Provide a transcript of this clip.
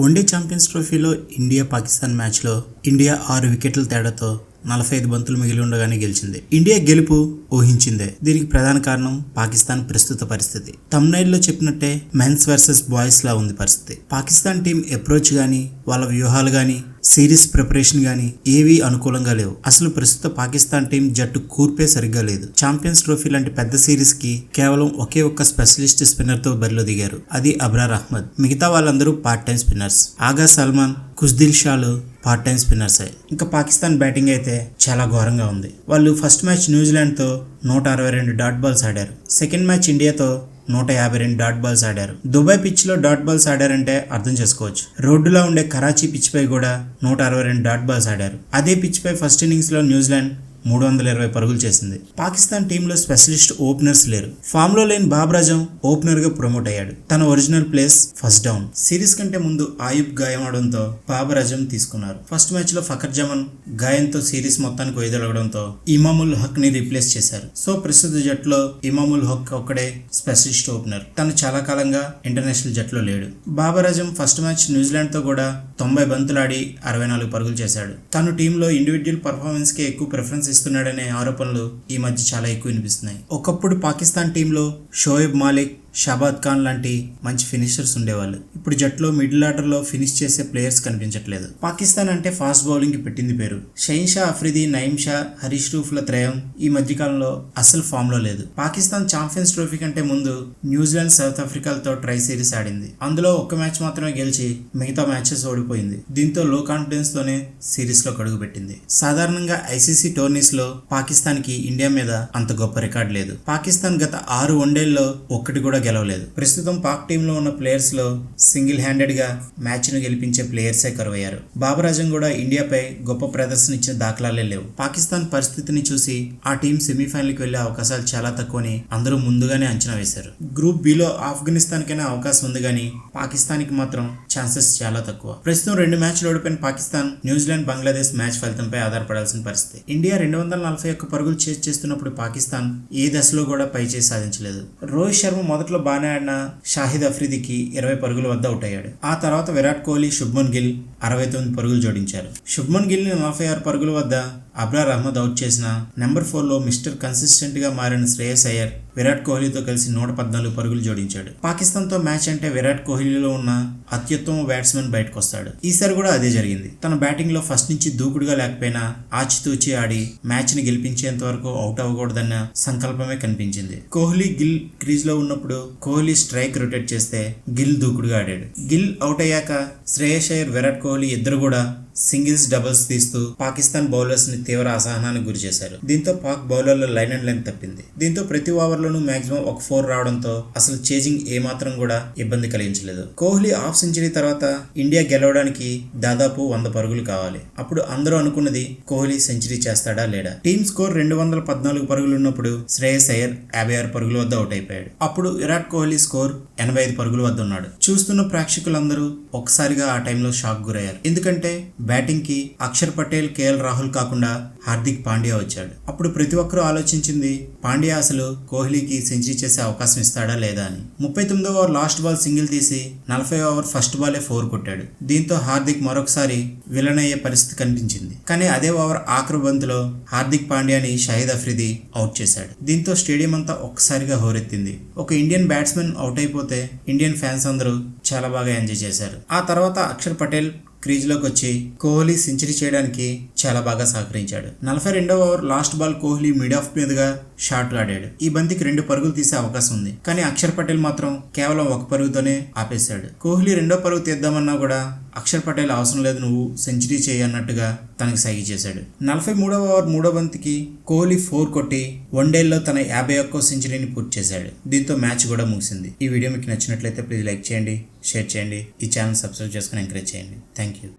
One day champions ట్రోఫీలో India Pakistan మ్యాచ్లో India 6 వికెట్ల తేడాతో 45 బంతులు మిగిలి ఉండగానే గెలిచింది. ఇండియా గెలుపు ఊహించిందే. దీనికి ప్రధాన కారణం పాకిస్తాన్ ప్రస్తుత పరిస్థితి. థంబ్నెయిల్లో చెప్పినట్టే మెన్స్ వర్సెస్ బాయ్స్ లా ఉంది పరిస్థితి. పాకిస్తాన్ టీం అప్రోచ్ గానీ, వాళ్ళ వ్యూహాలు గానీ, సిరీస్ ప్రిపరేషన్ గానీ ఏవీ అనుకూలంగా లేవు. అసలు ప్రస్తుత పాకిస్తాన్ టీం జట్టు కూర్పే సరిగ్గా లేదు. ఛాంపియన్స్ ట్రోఫీ లాంటి పెద్ద సిరీస్ కి కేవలం ఒకే ఒక్క స్పెషలిస్ట్ స్పిన్నర్ తో బరిలో దిగారు. అది అబ్రార్ అహ్మద్. మిగతా వాళ్ళందరూ పార్ట్ టైం స్పిన్నర్స్. ఆగా సల్మాన్, ఖుష్దిల్ షాలు పార్ట్ టైం స్పిన్నర్సే. ఇంకా పాకిస్తాన్ బ్యాటింగ్ అయితే చాలా ఘోరంగా ఉంది. వాళ్ళు ఫస్ట్ మ్యాచ్ న్యూజిలాండ్ తో 162 డాట్ బాల్స్ ఆడారు. సెకండ్ మ్యాచ్ ఇండియాతో 152 డాట్ బాల్స్ ఆడారు. దుబాయ్ పిచ్ లో డాట్ బాల్స్ ఆడారంటే అర్థం చేసుకోవచ్చు. రోడ్డులా ఉండే కరాచీ పిచ్ పై కూడా 162 డాట్ బాల్స్ ఆడారు. అదే పిచ్ పై ఫస్ట్ ఇన్నింగ్స్ లో న్యూజిలాండ్ 320 పరుగులు చేసింది. పాకిస్తాన్ టీంలో స్పెషలిస్ట్ ఓపెనర్స్ లేరు. ఫామ్ లో లేని బాబర్ ఆజం ఓపెనర్ గా ప్రమోట్ అయ్యాడు. తన original place first down. Series కంటే ముందు ఆయుబ్ గాయం అవడంతో బాబర్ ఆజం తీసుకున్నారు. ఫస్ట్ మ్యాచ్ లో ఫకర్ జమన్ గాయంతో సిరీస్ మొత్తానికి వైదొలగడంతో ఇమాముల్ హక్ ని రీప్లేస్ చేశారు. సో ప్రస్తుత జట్టులో ఇమాముల్ హక్ ఒక్కడే స్పెషలిస్ట్ ఓపెనర్. తను చాలా కాలంగా ఇంటర్నేషనల్ జట్టులో లేడు. Babar Azam first match New Zealand తో కూడా 90 బంతులు ఆడి 64 పరుగులు చేశాడు. తను టీంలో ఇండివిజువల్ పర్ఫార్మెన్స్ కి ఎక్కువ ప్రిఫరెన్స్ ఇస్తున్నాడనే ఆరోపణలు ఈ మధ్య చాలా ఎక్కువ వినిపిస్తున్నాయి. ఒకప్పుడు పాకిస్తాన్ టీంలో షోయబ్ మాలిక్, షాబాద్ ఖాన్ లాంటి మంచి ఫినిషర్స్ ఉండేవాళ్ళు. ఇప్పుడు జట్టులో మిడిల్ ఆర్డర్ లో ఫినిష్ చేసే ప్లేయర్స్ కనిపించట్లేదు. పాకిస్తాన్ అంటే ఫాస్ట్ బౌలింగ్ కి పెట్టింది పేరు. షహీన్ షా అఫ్రిది, నయీం షా, హరీష్ రూఫ్ల త్రయం ఈ మధ్య కాలంలో అసలు ఫామ్ లో లేదు. పాకిస్తాన్ ఛాంపియన్స్ ట్రోఫీ కంటే ముందు న్యూజిలాండ్, సౌత్ ఆఫ్రికాలతో ట్రై సిరీస్ ఆడింది. అందులో ఒక్క మ్యాచ్ మాత్రమే గెలిచి మిగతా మ్యాచెస్ ఓడిపోయింది. దీంతో లో కాన్ఫిడెన్స్ తోనే సిరీస్ లో కడుగు పెట్టింది. సాధారణంగా ఐసీసీ టోర్నీస్ లో పాకిస్తాన్ కి ఇండియా మీద అంత గొప్ప రికార్డ్ లేదు. పాకిస్తాన్ గత 6 వన్డేల్లో ఒక్కటి కూడా గెలవలేదు. ప్రస్తుతం పాక్ టీంలో ఉన్న ప్లేయర్స్ లో సింగిల్ హ్యాండెడ్ గా మ్యాచ్ ను గెలిపించే ప్లేయర్సే కరువయ్యారు. బాబర్ ఆజం కూడా ఇండియాపై గొప్ప ప్రదర్శన ఇచ్చిన దాఖలాలే లేవు. పాకిస్తాన్ పరిస్థితిని చూసి ఆ టీం సెమీఫైనల్ కి వెళ్లే అవకాశాలు చాలా తక్కువని అందరూ ముందుగానే అంచనా వేశారు. గ్రూప్ బి లో ఆఫ్ఘనిస్తాన్ కైనా అవకాశం ఉంది కానీ పాకిస్తాన్ కి మాత్రం ఛాన్సెస్ చాలా తక్కువ. ప్రస్తుతం 2 మ్యాచ్లు ఓడిపోయిన పాకిస్తాన్ న్యూజిలాండ్, బంగ్లాదేశ్ మ్యాచ్ ఫలితంపై ఆధారపడాల్సిన పరిస్థితి. ఇండియా 241 పరుగులు చేజ్ చేస్తున్నప్పుడు పాకిస్తాన్ ఏ దశలో కూడా పై చేసి సాధించలేదు. రోహిత్ శర్మ మొదట్లో బాగానే ఆడిన షాహిద్ అఫ్రిదికి 20 పరుగుల వద్ద అవుట్ అయ్యాడు. ఆ తర్వాత విరాట్ కోహ్లీ, శుభ్మన్ గిల్ 69 పరుగులు జోడించారు. శుభ్మన్ గిల్ ని 46 పరుగుల వద్ద అబ్రార్ అహ్మద్ అవుట్ చేసిన నెంబర్ 4 లో మిస్టర్ కన్సిస్టెంట్ గా మారిన శ్రేయస్ అయ్యర్ విరాట్ కోహ్లీతో కలిసి 114 పరుగులు జోడించాడు. పాకిస్తాన్ తో మ్యాచ్ అంటే విరాట్ కోహ్లీలో ఉన్న అత్యుత్తమ బ్యాట్స్మెన్ బయటకు వస్తాడు. ఈసారి కూడా అదే జరిగింది. తన బ్యాటింగ్ లో ఫస్ట్ నుంచి దూకుడుగా లేకపోయినా ఆచితూచి ఆడి మ్యాచ్ ని గెలిపించేంత వరకు అవుట్ అవ్వకూడదన్న సంకల్పమే కనిపించింది. కోహ్లీ, గిల్ క్రీజ్ లో ఉన్నప్పుడు కోహ్లీ స్ట్రైక్ రొటేట్ చేస్తే గిల్ దూకుడుగా ఆడాడు. గిల్ అవుట్ అయ్యాక శ్రేయస్ అయ్యర్, విరాట్ కోహ్లీ ఇద్దరు కూడా సింగిల్స్, డబుల్స్ తీస్తూ పాకిస్తాన్ బౌలర్స్ ని తీవ్ర అసహనానికి గురి చేశారు. దీంతో పాక్ బౌలర్ల లైన్ అండ్ లెంత్ తప్పింది. దీంతో ప్రతి ఓవర్లోనూ మాక్సిమం ఒక 4 రావడంతో అసలు చేజింగ్ ఏమాత్రం కూడా ఇబ్బంది కలిగించలేదు. కోహ్లీ హాఫ్ సెంచరీ తర్వాత ఇండియా గెలవడానికి దాదాపు 100 పరుగులు కావాలి. అప్పుడు అందరూ అనుకున్నది కోహ్లీ సెంచరీ చేస్తాడా లేడా. టీమ్ స్కోర్ 214 పరుగులు ఉన్నప్పుడు శ్రేయస్ అయ్యర్ 56 పరుగుల వద్ద అవుట్ అయిపోయాడు. అప్పుడు విరాట్ కోహ్లీ స్కోర్ 85 పరుగుల వద్ద ఉన్నాడు. చూస్తున్న ప్రేక్షకులందరూ ఒక్కసారిగా ఆ టైంలో షాక్ గురయ్యారు. ఎందుకంటే బ్యాటింగ్ కి అక్షర్ పటేల్, కేఎల్ రాహుల్ కాకుండా హార్దిక్ పాండ్యా వచ్చాడు. అప్పుడు ప్రతి ఒక్కరూ ఆలోచించింది పాండ్యా అసలు కోహ్లీకి సెంచరీ చేసే అవకాశం ఇస్తాడా లేదా అని. 39వ ఓవర్ లాస్ట్ బాల్ సింగిల్ తీసి 40వ ఓవర్ ఫస్ట్ బాలే 4 కొట్టాడు. దీంతో హార్దిక్ మరొకసారి విలన్ అయ్యే పరిస్థితి కనిపించింది. కానీ అదే ఓవర్ ఆఖరు బంతిలో హార్దిక్ పాండ్యాని షాహిద్ అఫ్రిది అవుట్ చేశాడు. దీంతో స్టేడియం అంతా ఒక్కసారిగా హోరెత్తింది. ఒక ఇండియన్ బ్యాట్స్మెన్ అవుట్ అయిపోతే ఇండియన్ ఫ్యాన్స్ అందరూ చాలా బాగా ఎంజాయ్ చేశారు. ఆ తర్వాత అక్షర్ పటేల్ క్రీజ్ లోకి వచ్చి కోహ్లీ సెంచరీ చేయడానికి చాలా బాగా సహకరించాడు. 42వ over last ball Kohli mid off మీదుగా షాట్లు ఆడాడు. ఈ బంతికి 2 పరుగులు తీసే అవకాశం ఉంది. కానీ అక్షర్ పటేల్ మాత్రం కేవలం 1 పరుగుతోనే ఆపేశాడు. కోహ్లీ 2వ పరుగు తీద్దామన్నా కూడా అక్షర్ పటేల్ అవసరం లేదు, నువ్వు సెంచరీ చేయి అన్నట్టుగా తనకి సైగ చేశాడు. 43వ ఓవర్ 3వ బంతికి కోహ్లీ 4 కొట్టి వన్డేల్లో తన 51వ సెంచరీని పూర్తి చేశాడు. దీంతో మ్యాచ్ కూడా ముగిసింది. ఈ వీడియో మీకు నచ్చినట్లయితే ప్లీజ్ లైక్ చేయండి, షేర్ చేయండి, ఈ ఛానల్ సబ్స్క్రైబ్ చేసుకుని ఎంకరేజ్ చేయండి. Thank you.